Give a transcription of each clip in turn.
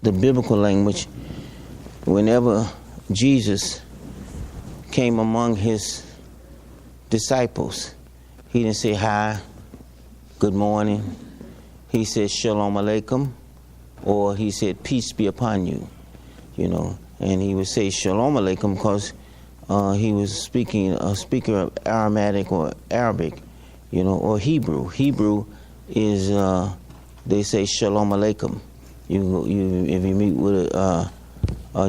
the biblical language, whenever Jesus came among his disciples, he didn't say hi, good morning. He said shalom alaikum, or he said peace be upon you, and he would say shalom alaikum because he was a speaker of Aramaic or Arabic, or Hebrew. Hebrew is they say shalom alaikum. If you meet with a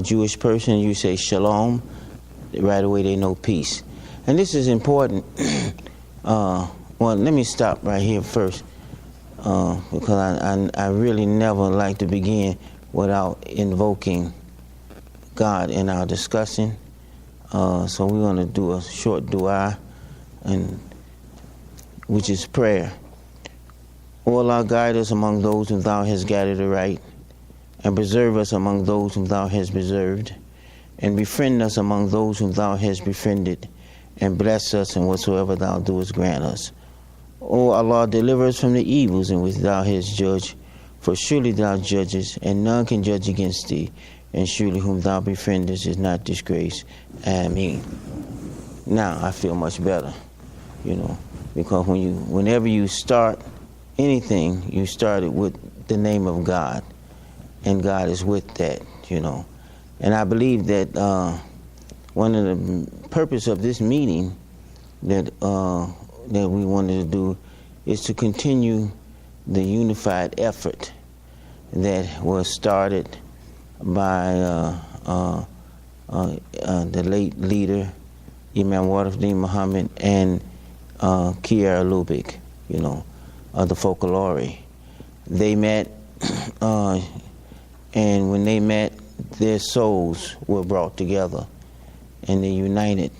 Jewish person, you say shalom. Right away, they know peace. And this is important. Well, let me stop right here first, because I really never like to begin without invoking God in our discussion. So we're going to do a short dua, which is prayer. O Allah, guide us among those whom Thou hast guided aright, and preserve us among those whom Thou hast preserved, and befriend us among those whom Thou hast befriended, and bless us in whatsoever Thou doest grant us. O Allah, deliver us from the evils in which Thou hast judged, for surely Thou judgest, and none can judge against Thee, and surely whom Thou befriendest is not disgraced. Ameen. Now I feel much better, because whenever you start anything, you start it with the name of God, and God is with that, And I believe that one of the purpose of this meeting that we wanted to do is to continue the unified effort that was started by the late leader Imam Muhammad and Kiara Lubick, of the Folklore. They met, and when they met, their souls were brought together, and they united,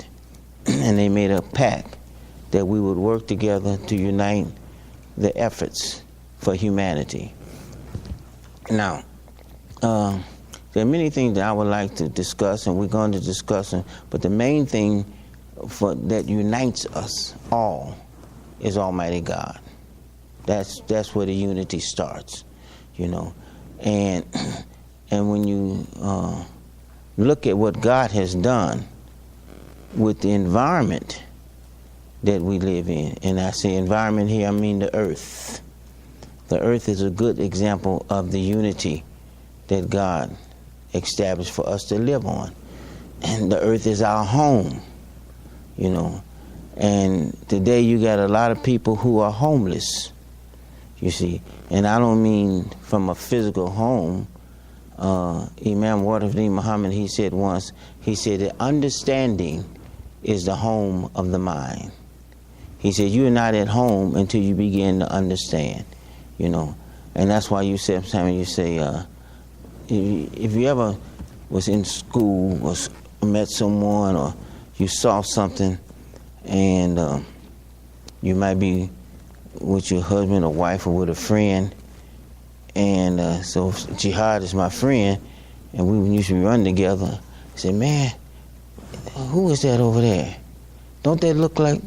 and they made a pact that we would work together to unite the efforts for humanity. Now, there are many things that I would like to discuss, and we're going to discuss them, but the main thing that unites us all is Almighty God. That's where the unity starts, and when you look at what God has done with the environment that we live in, and I say environment here, I mean the earth. The earth is a good example of the unity that God established for us to live on. And the earth is our home, And today you got a lot of people who are homeless, you see. And I don't mean from a physical home. Imam Muhammad, he said once, that understanding is the home of the mind. He said, you're not at home until you begin to understand, And that's why you say, sometimes you say, if you ever was in school or met someone or you saw something and you might be with your husband or wife or with a friend, and so Jihad is my friend, and we used to run together. I said, man, who is that over there? Don't that look like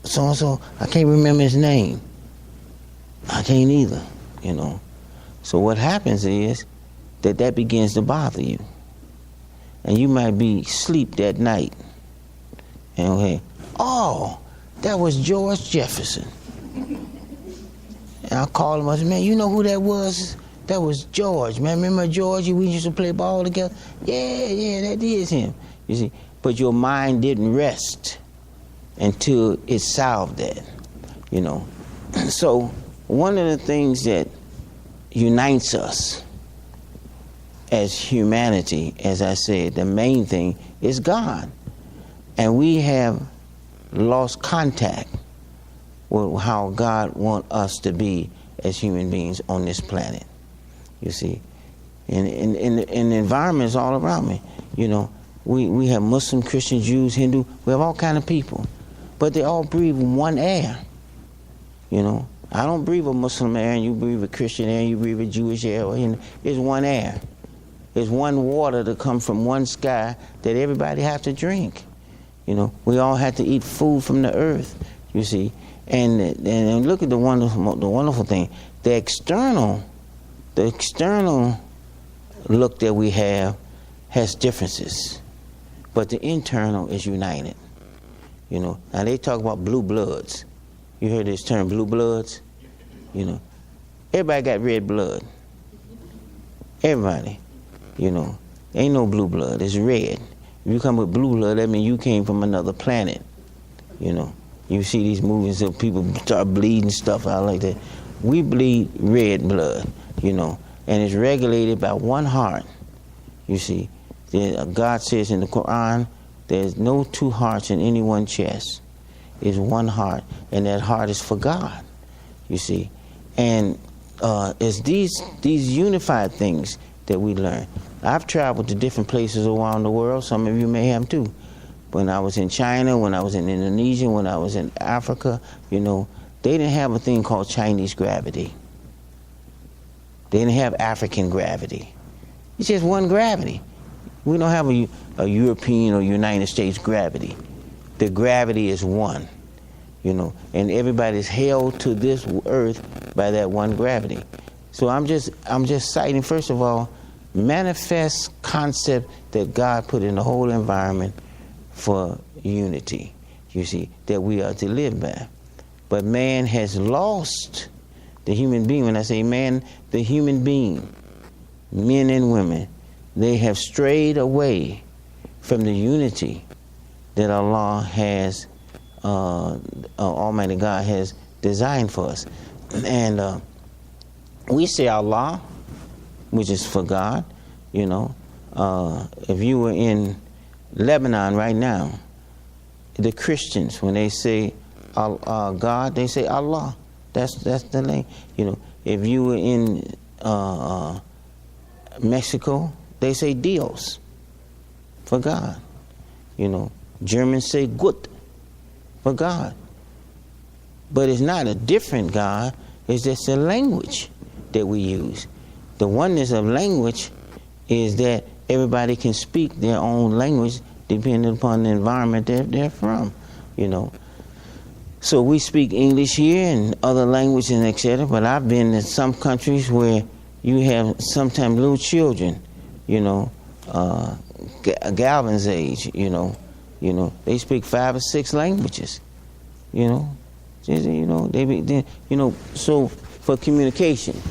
so-and-so? I can't remember his name. I can't either, So what happens is that begins to bother you. And you might be asleep that night. And hey, oh, that was George Jefferson. And I called him, I said, man, you know who that was? That was George, man. Remember George? We used to play ball together? Yeah, that is him. You see, but your mind didn't rest until it solved that, So one of the things that unites us as humanity, as I said, the main thing is God. And we have lost contact with how God wants us to be as human beings on this planet. You see, and the environment is all around me. We have Muslim, Christian, Jews, Hindu. We have all kind of people, but they all breathe one air. I don't breathe a Muslim air, and you breathe a Christian air, and you breathe a Jewish air. It's one air. It's one water that comes from one sky that everybody has to drink. We all have to eat food from the earth. You see, and look at the wonderful thing. The external the external look that we have has differences, but the internal is united. You know, now they talk about blue bloods. You heard this term, blue bloods? You know, everybody got red blood. Everybody, you know, ain't no blue blood. It's red. If you come with blue blood, that means you came from another planet. You know, you see these movies of people start bleeding stuff out like that. We bleed red blood, you know, and it's regulated by one heart. You see, God says in the Quran, there's no two hearts in any one chest. It's one heart, and that heart is for God. You see, and it's these unified things that we learn. I've traveled to different places around the world. Some of you may have too. When I was in China, when I was in Indonesia, when I was in Africa, you know, they didn't have a thing called Chinese gravity. They didn't have African gravity. It's just one gravity. We don't have a European or United States gravity. The gravity is one, you know, and everybody's held to this earth by that one gravity. So I'm just citing, first of all, manifest concept that God put in the whole environment for unity, you see, that we are to live by. But man has lost the human being. When I say man, the human being, men and women, they have strayed away from the unity that Allah has, Almighty God has designed for us. And we say Allah, which is for God, you know. If you were in Lebanon right now, the Christians, when they say God, they say Allah. That's the name. You know, if you were in Mexico, they say Dios for God. You know, Germans say Gott for God. But it's not a different God. It's just a language that we use. The oneness of language is that everybody can speak their own language depending upon the environment that they're from, you know. So we speak English here and other languages and etc. But I've been in some countries where you have sometimes little children, you know, Galvin's age, you know, they speak 5 or 6 languages, you know, so for communication.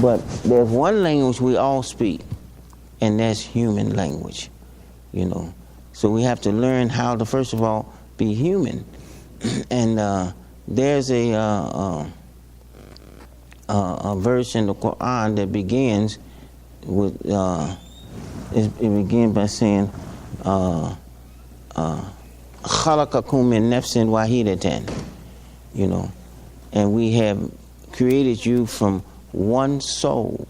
But there's one language we all speak, and that's human language, you know. So we have to learn how to, first of all, be human. And there's a verse in the Quran that begins with, it begins by saying, خَلَقَكُم مِّن نَفْسٍ وَاحِدَةٍ, you know, and we have created you from one soul.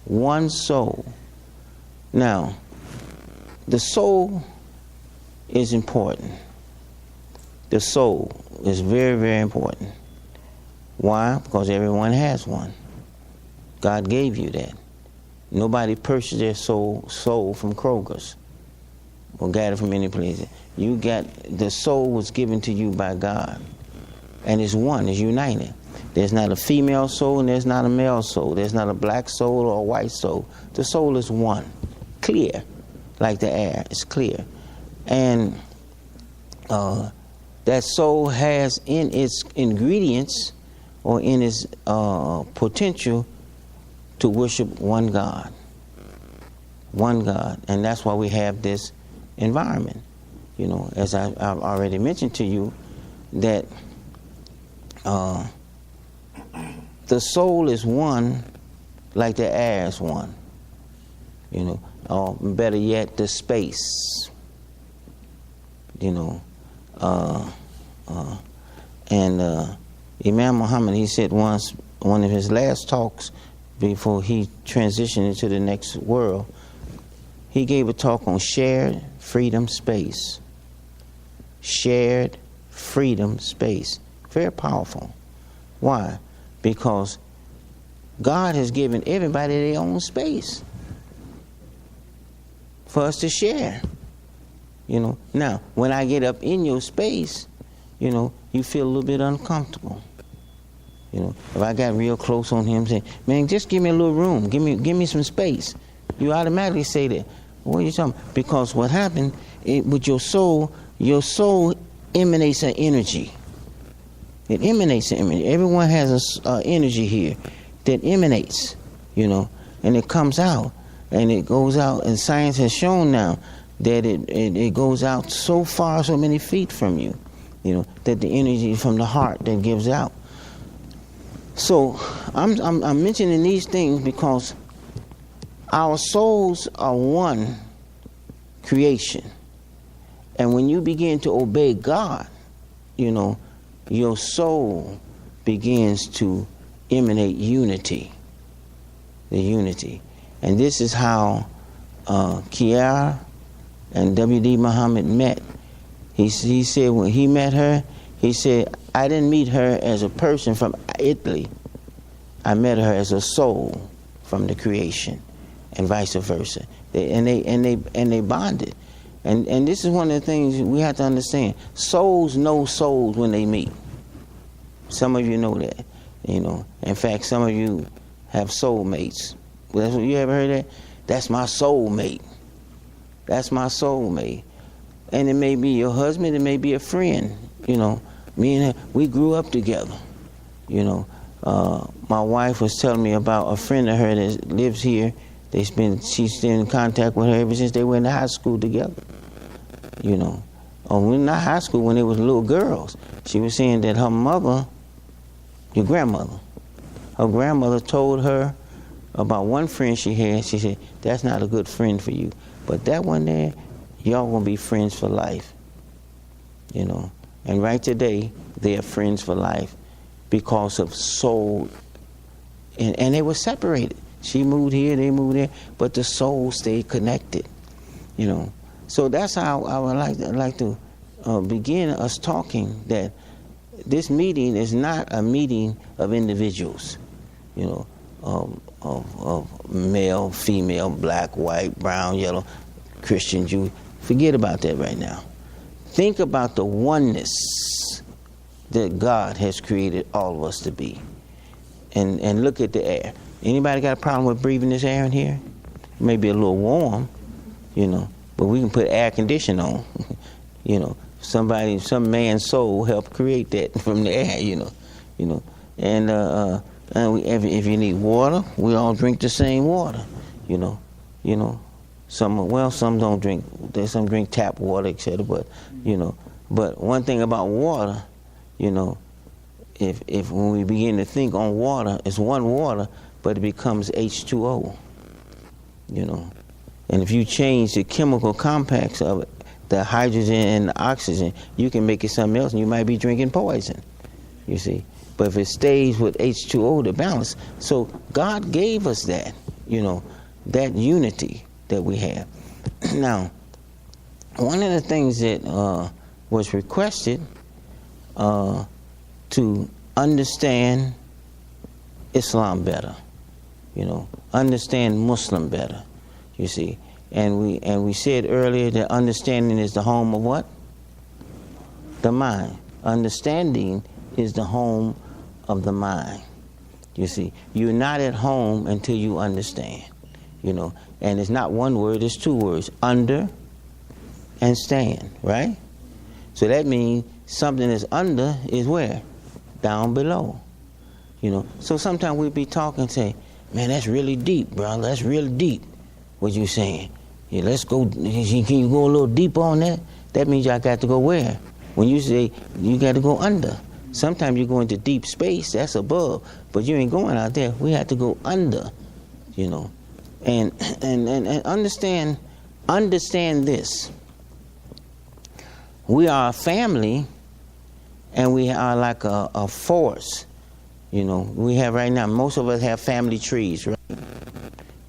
One soul. Now, the soul is important. The soul is very, very important. Why? Because everyone has one. God gave you that. Nobody purchased their soul from Kroger's or got it from any place. The soul was given to you by God. And it's one, it's united. There's not a female soul and there's not a male soul. There's not a black soul or a white soul. The soul is one. Clear, like the air. It's clear. And that soul has in its ingredients or in its potential to worship one God. One God. And that's why we have this environment. You know, as I've already mentioned to you, that the soul is one like the air is one. You know, or better yet, the space. You know, and Imam Muhammad, he said once, one of his last talks before he transitioned into the next world, he gave a talk on shared freedom space. Shared freedom space. Very powerful. Why? Because God has given everybody their own space for us to share. You know, now, when I get up in your space, you know, you feel a little bit uncomfortable. You know, if I got real close on him, say, man, just give me a little room, give me some space. You automatically say that. What are you talking about? Because what happened with your soul emanates an energy. It emanates an energy. Everyone has an energy here that emanates, you know, and it comes out, and it goes out, and science has shown now that it goes out so far, so many feet from you, you know, that the energy from the heart that gives out. So I'm mentioning these things because our souls are one creation, and when you begin to obey God, you know, your soul begins to emanate unity, the unity. And this is how Kiara and W.D. Muhammad met. He said when he met her, he said, I didn't meet her as a person from Italy. I met her as a soul from the creation, and vice versa. They bonded. And this is one of the things we have to understand. Souls know souls when they meet. Some of you know that, you know. In fact, some of you have soulmates. That's what you ever heard that? That's my soulmate. That's my soulmate. And it may be your husband, it may be a friend. You know, me and her, we grew up together. You know, my wife was telling me about a friend of her that lives here. She's been in contact with her ever since they went to high school together. You know, when not high school, when they was little girls. She was saying that her mother, her grandmother told her about one friend she had. She said, that's not a good friend for you. But that one there, y'all gonna be friends for life. You know, and right today, they are friends for life because of soul. And they were separated. She moved here, they moved there, but the soul stayed connected. You know, so that's how I would like to begin us talking, that this meeting is not a meeting of individuals, you know, of male, female, black, white, brown, yellow, Christian, Jew. Forget about that right now. Think about the oneness that God has created all of us to be. And look at the air. Anybody got a problem with breathing this air in here? It may be a little warm, you know, but we can put air conditioning on. You know, some man's soul helped create that from the air, you know. And if you need water, we all drink the same water, you know. Some don't drink. Some drink tap water, etc. But but one thing about water, you know, if when we begin to think on water, it's one water, but it becomes H2O, you know. And if you change the chemical compacts of it, the hydrogen and the oxygen, you can make it something else, and you might be drinking poison, you see. But if it stays with H2O to balance, so God gave us that, you know, that unity that we have. Now, one of the things that was requested to understand Islam better, you know, understand Muslim better, you see. And we said earlier that understanding is the home of what? The mind. Understanding is the home of the mind. You see, you're not at home until you understand, you know. And it's not one word, it's two words, under and stand, right? So that means something that's under is where? Down below, you know. So sometimes we'll be talking and say, man, that's really deep, brother, that's really deep, what you saying. Yeah, let's go, can you go a little deeper on that? That means y'all got to go where? When you say you got to go under. Sometimes you go into deep space, that's above, but you ain't going out there. We have to go under, you know. And understand this. We are a family, and we are like a force, you know. We have right now, most of us have family trees, right?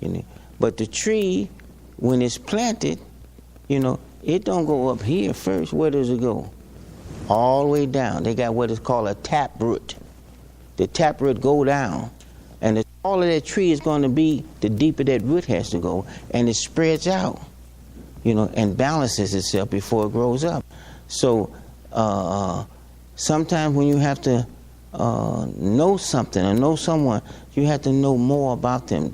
You know, but the tree, when it's planted, you know, it don't go up here first. Where does it go? All the way down. They got what is called a tap root. The tap root go down, and the taller that tree is going to be, the deeper that root has to go, and it spreads out, you know, and balances itself before it grows up. So sometimes when you have to know something or know someone, you have to know more about them.